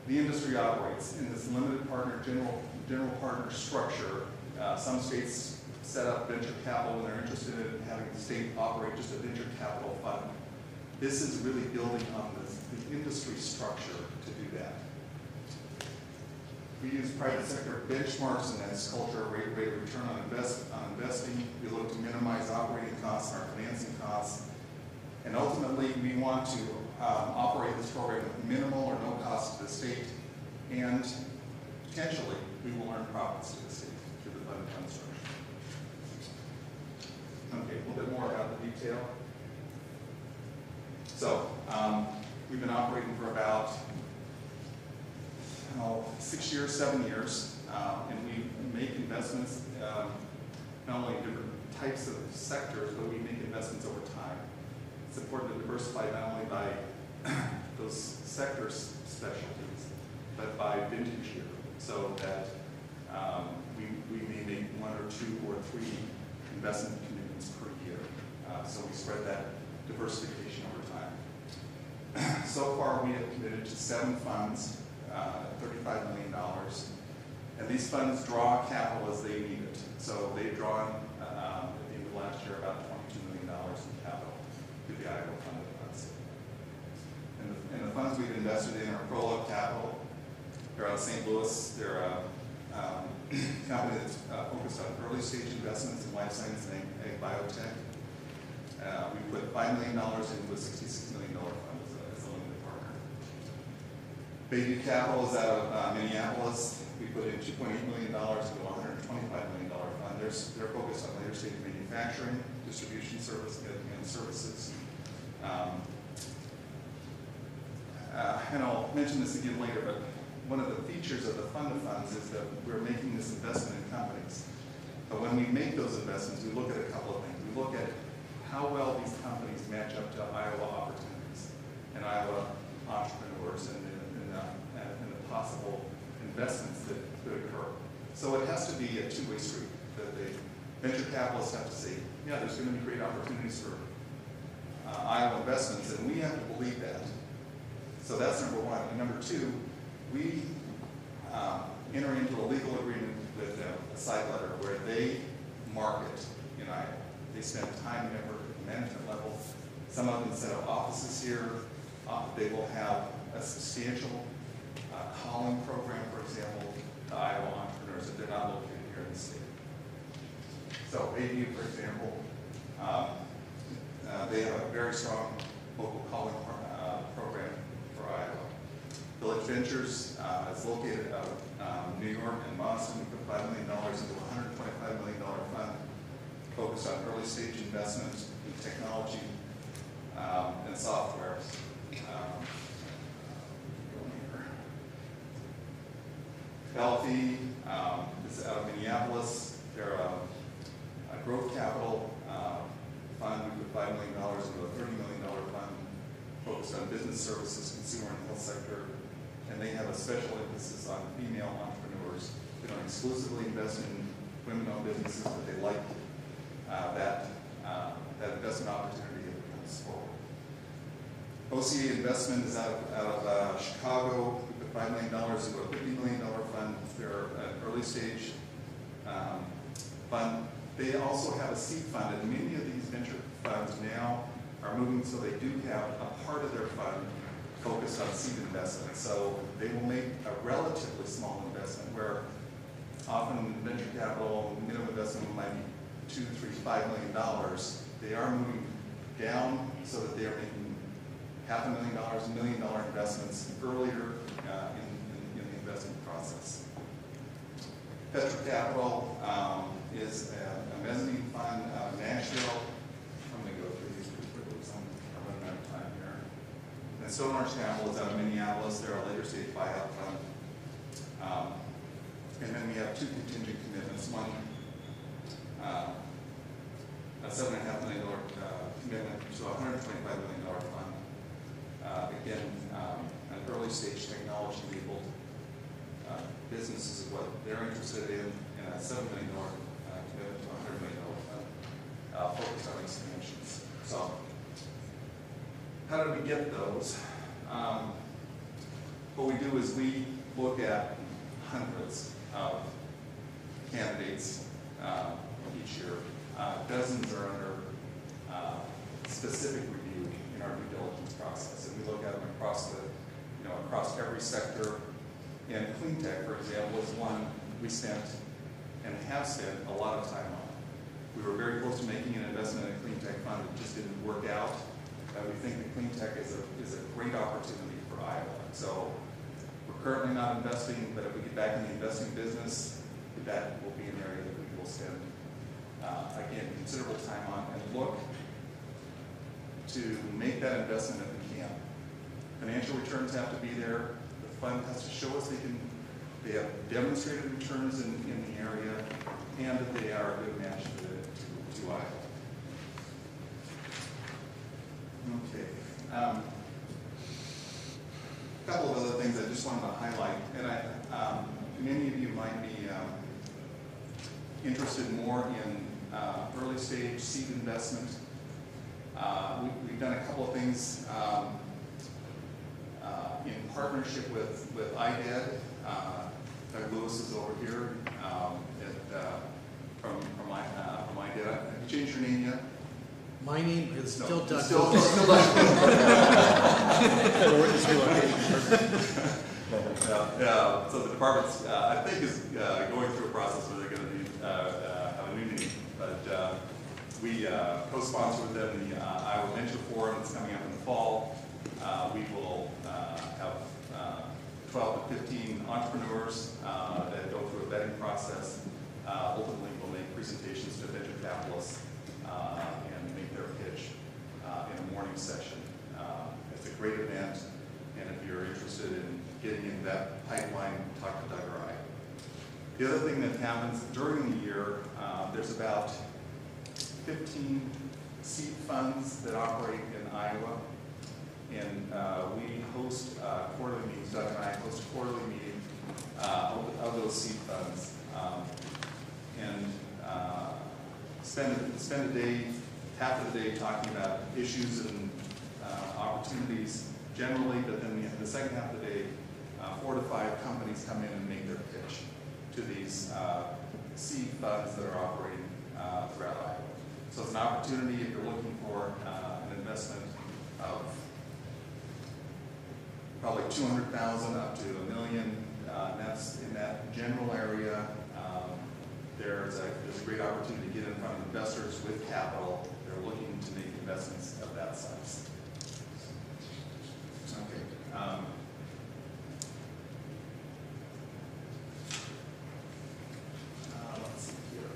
the industry operates in this limited partner, general partner structure. Some states set up venture capital when they're interested in having the state operate just a venture capital fund. This is really building on the industry structure to do that. We use private sector benchmarks and as culture rate of return on investing. We look to minimize operating costs and our financing costs. And ultimately, we want to operate this program with minimal or no cost to the state, and potentially we will earn profits to the state through the fund structure. Okay, a little bit more about the detail. So, we've been operating for about 6 years, 7 years, and we make investments not only in different types of sectors, but we make investments over time. It's important to diversify not only by those sector specialties, but by vintage year, so that we may make 1 or 2 or 3 investment commitments per year. So we spread that diversification over time. So far, we have committed to 7 funds, $35 million. And these funds draw capital as they need it. So they've drawn, at the end of last year, about $22 million in capital through the Iowa Fund of Funds. And the funds we've invested in are Prologue Capital. They're out of St. Louis. They're a company that's focused on early stage investments in life science and biotech. We put $5 million into a $66 million fund as a limited partner. Bayview Capital is out of Minneapolis. We put in $2.8 million into a $125 million fund. They're focused on later stage manufacturing, distribution and services. And I'll mention this again later, but one of the features of the fund of funds is that we're making this investment in companies. But when we make those investments, we look at a couple of things. We look at how well these companies match up to Iowa opportunities and Iowa entrepreneurs and the possible investments that could occur. So it has to be a two-way street. That the venture capitalists have to say, yeah, there's going to be great opportunities for Iowa investments, and we have to believe that. So that's number one. And number two, we enter into a legal agreement with them, a side letter, where they market in Iowa. They spend time and effort at the management level. Some of them set up offices here. They will have a substantial calling program, for example, to Iowa entrepreneurs if they're not located here in the state. So AU, for example, they have a very strong local calling program for Iowa. Village Ventures is located out of New York and Boston. We put $5 million into a $125 million fund focused on early stage investment in technology and software. Belfi is out of Minneapolis. They're a growth capital fund. We put $5 million into a $30 million fund focused on business services, consumer and health sector. And they have a special emphasis on female entrepreneurs. They don't exclusively invest in women-owned businesses, but they like that investment opportunity if it comes forward. OCA Investment is out of Chicago. We put $5 million into a $50 million fund. They're an early stage fund. They also have a seed fund, and many of these venture funds now are moving so they do have a part of their fund focused on seed investment. So they will make a relatively small investment where often venture capital minimum investment might be $2, $3, $5 million. They are moving down so that they are making $500,000, $1 million investments earlier in the investment process. Petra Capital is a mezzanine fund out of Nashville. I'm going to go through these pretty quickly because I'm running out of time here. And Stone Orange Capital is out of Minneapolis. They're a later stage buyout fund. And then we have two contingent commitments. One, a $7.5 million commitment to a $125 million fund. Again, an early stage technology enabled businesses is what they're interested in, and a $7 million commitment to a $100 million fund focused on expansions. So, how did we get those? What we do is we look at hundreds of candidates each year. Dozens are under specific review in our due diligence process, and we look at them across across every sector. And clean tech, for example, is one we spent and have spent a lot of time on. We were very close to making an investment in a clean tech fund. It just didn't work out. We think that clean tech is a great opportunity for Iowa. So we're currently not investing, but if we get back in the investing business, that will be an area that we will spend, again, considerable time on and look to make that investment if we can. Financial returns have to be there. The fund has to show us they have demonstrated returns in the area and that they are a good match to Iowa. Okay. A couple of other things I just wanted to highlight, and many of you might be interested more in early stage seed investment. We've done a couple of things in partnership with IDED. Doug Lewis is over here from IDED. Have you changed your name yet? My name is still Doug. Still yeah. So the department's, I think, is going through a process where they're going to have a new name. But we co-sponsor with them the Iowa Venture Forum that's coming up in the fall. We will have 12 to 15 entrepreneurs that go through a vetting process. Ultimately, we'll make presentations to venture capitalists and make their pitch in a morning session. It's a great event, and if you're interested in getting in that pipeline, talk to Doug or I. The other thing that happens during the year, there's about 15 seed funds that operate in Iowa, and we host quarterly meetings. Doug and I host a quarterly meeting of those seed funds, and spend a day, half of the day talking about issues and opportunities generally, but then the second half of the day, 4 to 5 companies come in and make their pitch to these seed funds that are operating throughout Iowa. So it's an opportunity if you're looking for an investment of probably $200,000 up to $1 million. That's in that general area. There's a great opportunity to get in front of investors with capital. They're looking to make investments of that size. Okay. Let's see here.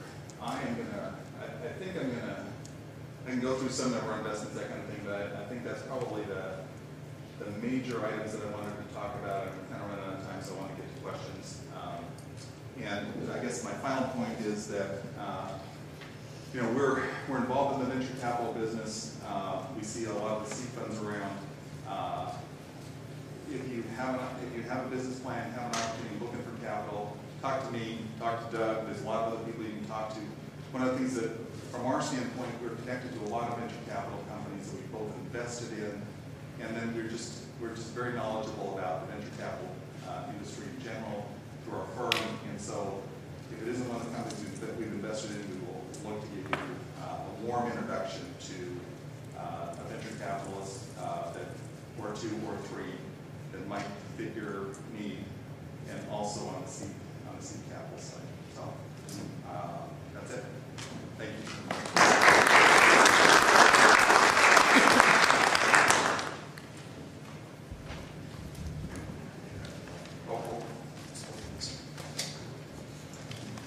I can go through some of our investments, that kind of thing, but I think that's probably the major items that I wanted to talk about. I'm kind of running out of time, so I want to get to questions. And I guess my final point is that we're involved in the venture capital business. We see a lot of the seed funds around. If you have a business plan, have an opportunity looking for capital, talk to me, talk to Doug. There's a lot of other people you can talk to. One of the things that, from our standpoint, we're connected to a lot of venture capital companies that we both invested in, and then we're just very knowledgeable about the venture capital industry in general through our firm. And so, if it isn't one of the companies that we've invested in, we will look to give you a warm introduction to a venture capitalist or two or three that might fit your need, and also on the seed capital side. So that's it. Thank you.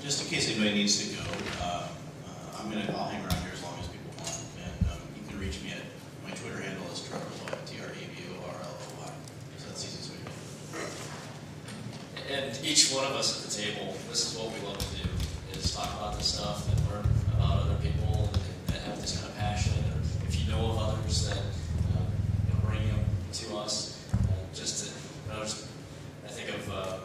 Just in case anybody needs to go, I'll hang around here as long as people want, and you can reach me at my Twitter handle is TrevorLoy, TREVORLOY. So that's the easiest way to do it. And each one of us at the table, this is what we love to do, is talk about this stuff and learn about other people that have this kind of passion, or if you know of others that bring them to us. I think of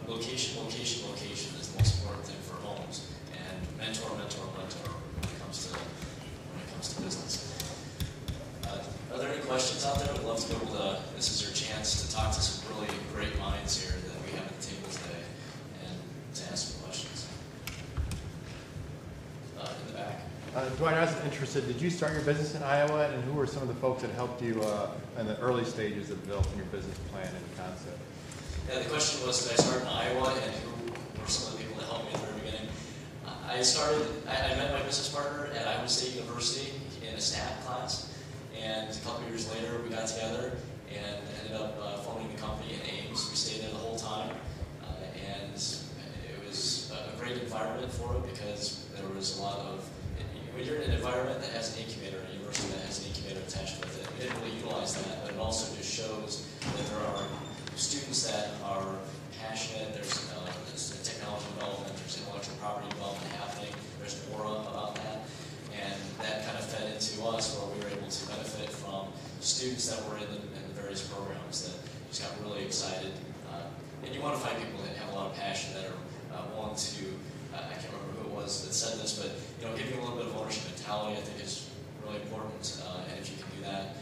location is the most important thing for homes, and mentor when it comes to business. Are there any questions out there? I'd love to be able to. This is your chance to talk to some really great minds here that we have at the table today, and to ask some questions. In the back. Dwight, I was interested, did you start your business in Iowa, and who were some of the folks that helped you in the early stages of developing your business plan and concept? Yeah, the question was, did I start in Iowa, and who were some of the people that helped me at the very beginning? I met my business partner at Iowa State University in a stat class, and a couple years later we got together and ended up forming the company in Ames. We stayed there the whole time, and it was a great environment for it because there was a lot of, when you're in an environment that has an incubator, a university that has an incubator attached with it, we didn't really utilize that, but it also just shows that there are students that are passionate. There's technology development, there's intellectual property development happening, there's an aura about that, and that kind of fed into us where we were able to benefit from students that were in the various programs that just got really excited. And you want to find people that have a lot of passion, that are willing to, I can't remember who it was that said this, but giving a little bit of ownership mentality I think is really important, and if you can do that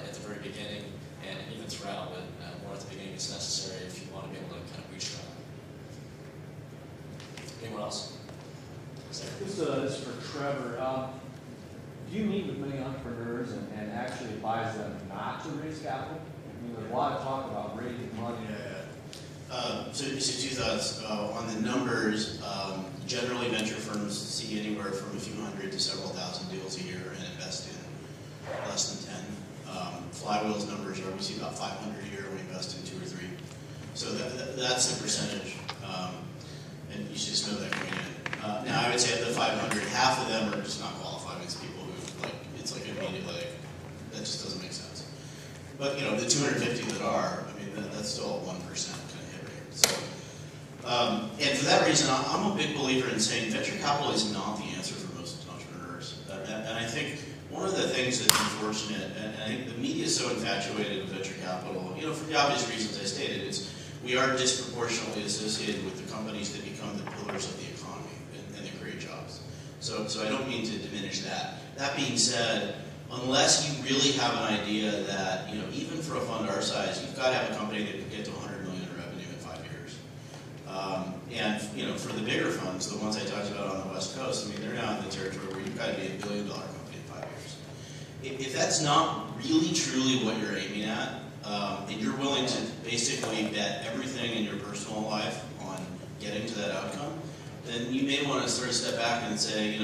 at the very beginning, and even throughout, but more at the beginning is necessary if you want to be able to kind of bootstrap. Anyone else? This is for Trevor. Do you meet with many entrepreneurs and actually advise them not to raise capital? I mean, there's a lot of talk about raising money. So two thoughts. On the numbers, generally venture firms see anywhere from a few hundred to several thousand deals a year and invest in less than 10. Flywheel's numbers are we see about 500 a year, we invest in 2 or 3. So that's the percentage, and you should just know that going in. Now I would say of the 500, half of them are just not qualified. It's people who it's like immediately that just doesn't make sense. But the 250 that are, I mean that's still a 1% kind of hit rate. So and for that reason, I'm a big believer in saying venture capital is not the answer for most entrepreneurs, and I think. One of the things that's unfortunate, and I think the media is so infatuated with venture capital, for the obvious reasons I stated, we are disproportionately associated with the companies that become the pillars of the economy and that create jobs. So I don't mean to diminish that. That being said, unless you really have an idea that, even for a fund our size, you've got to have a company that can get to 100 million in revenue in 5 years. And for the bigger funds, the ones I talked about on the West Coast, I mean, they're now in the territory where you've got to be $1 billion company in 5 years. If that's not really truly what you're aiming at, and you're willing to basically bet everything in your personal life on getting to that outcome, then you may want to sort of step back and say,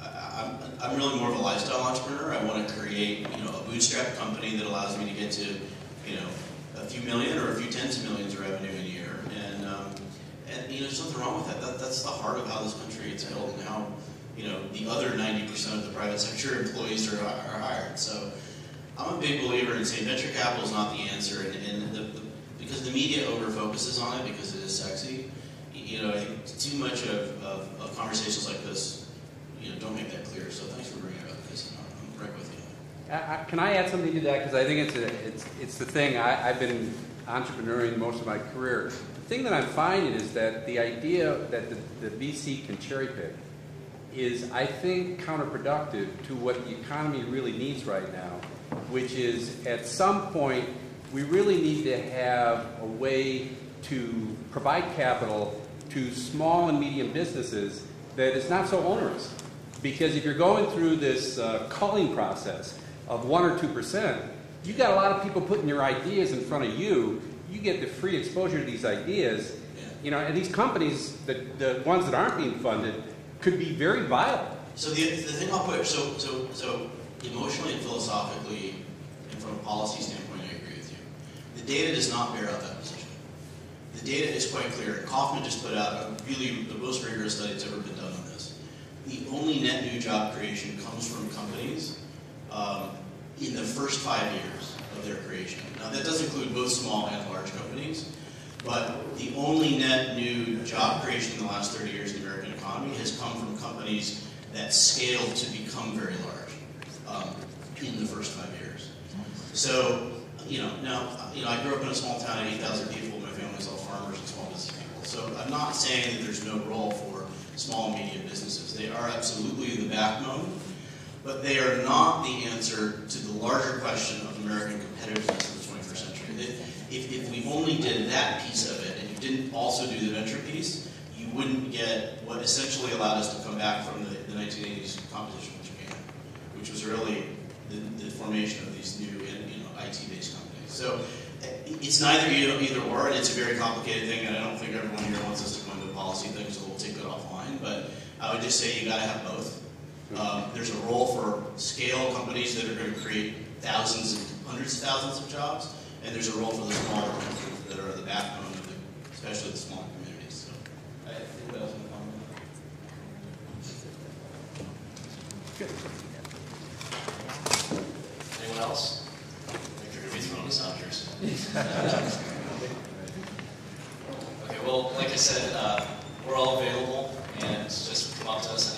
I'm really more of a lifestyle entrepreneur. I want to create, a bootstrap company that allows me to get to, a few million or a few tens of millions of revenue in a year. And there's nothing wrong with that. That's the heart of how this country is held and how, the other 90% of the private sector employees are hired. So I'm a big believer in saying venture capital is not the answer, because the media over-focuses on it because it is sexy. I think too much of conversations like this, don't make that clear. So thanks for bringing it up, because I'm right with you. Can I add something to that? Because I think it's the thing. I've been entrepreneuring most of my career. The thing that I'm finding is that the idea that the VC can cherry pick is, I think, counterproductive to what the economy really needs right now, which is at some point we really need to have a way to provide capital to small and medium businesses that is not so onerous. Because if you're going through this culling process of 1 or 2%, you got a lot of people putting your ideas in front of you. You get the free exposure to these ideas, and these companies, the ones that aren't being funded, could be very viable. So the thing I'll put, so emotionally and philosophically, and from a policy standpoint, I agree with you. The data does not bear out that position. The data is quite clear. And Kaufman just put out the most rigorous study that's ever been done on this. The only net new job creation comes from companies in the first 5 years of their creation. Now, that does include both small and large companies, but the only net new job creation in the last 30 years in the American economy has come from companies that scaled to become very large in the first 5 years. So, I grew up in a small town of 8,000 people. My family's all farmers and small business people. So I'm not saying that there's no role for small and medium businesses. They are absolutely the backbone, but they are not the answer to the larger question of American competitiveness in the 21st century. If we only did that piece of it and you didn't also do the venture piece, you wouldn't get what essentially allowed us to come back from the 1980s competition with Japan, which was really the formation of these new IT-based companies. So it's neither either or, and it's a very complicated thing, and I don't think everyone here wants us to go into the policy thing, so we'll take that offline. But I would just say you got to have both. There's a role for scale companies that are going to create thousands and hundreds of thousands of jobs, and there's a role for the smaller companies that are the backbone of especially the smaller communities. So I think that was my comment. Good. Anyone else? I think you're going to be throwing us out here soon. Okay, well, like I said, we're all available, and just come up to us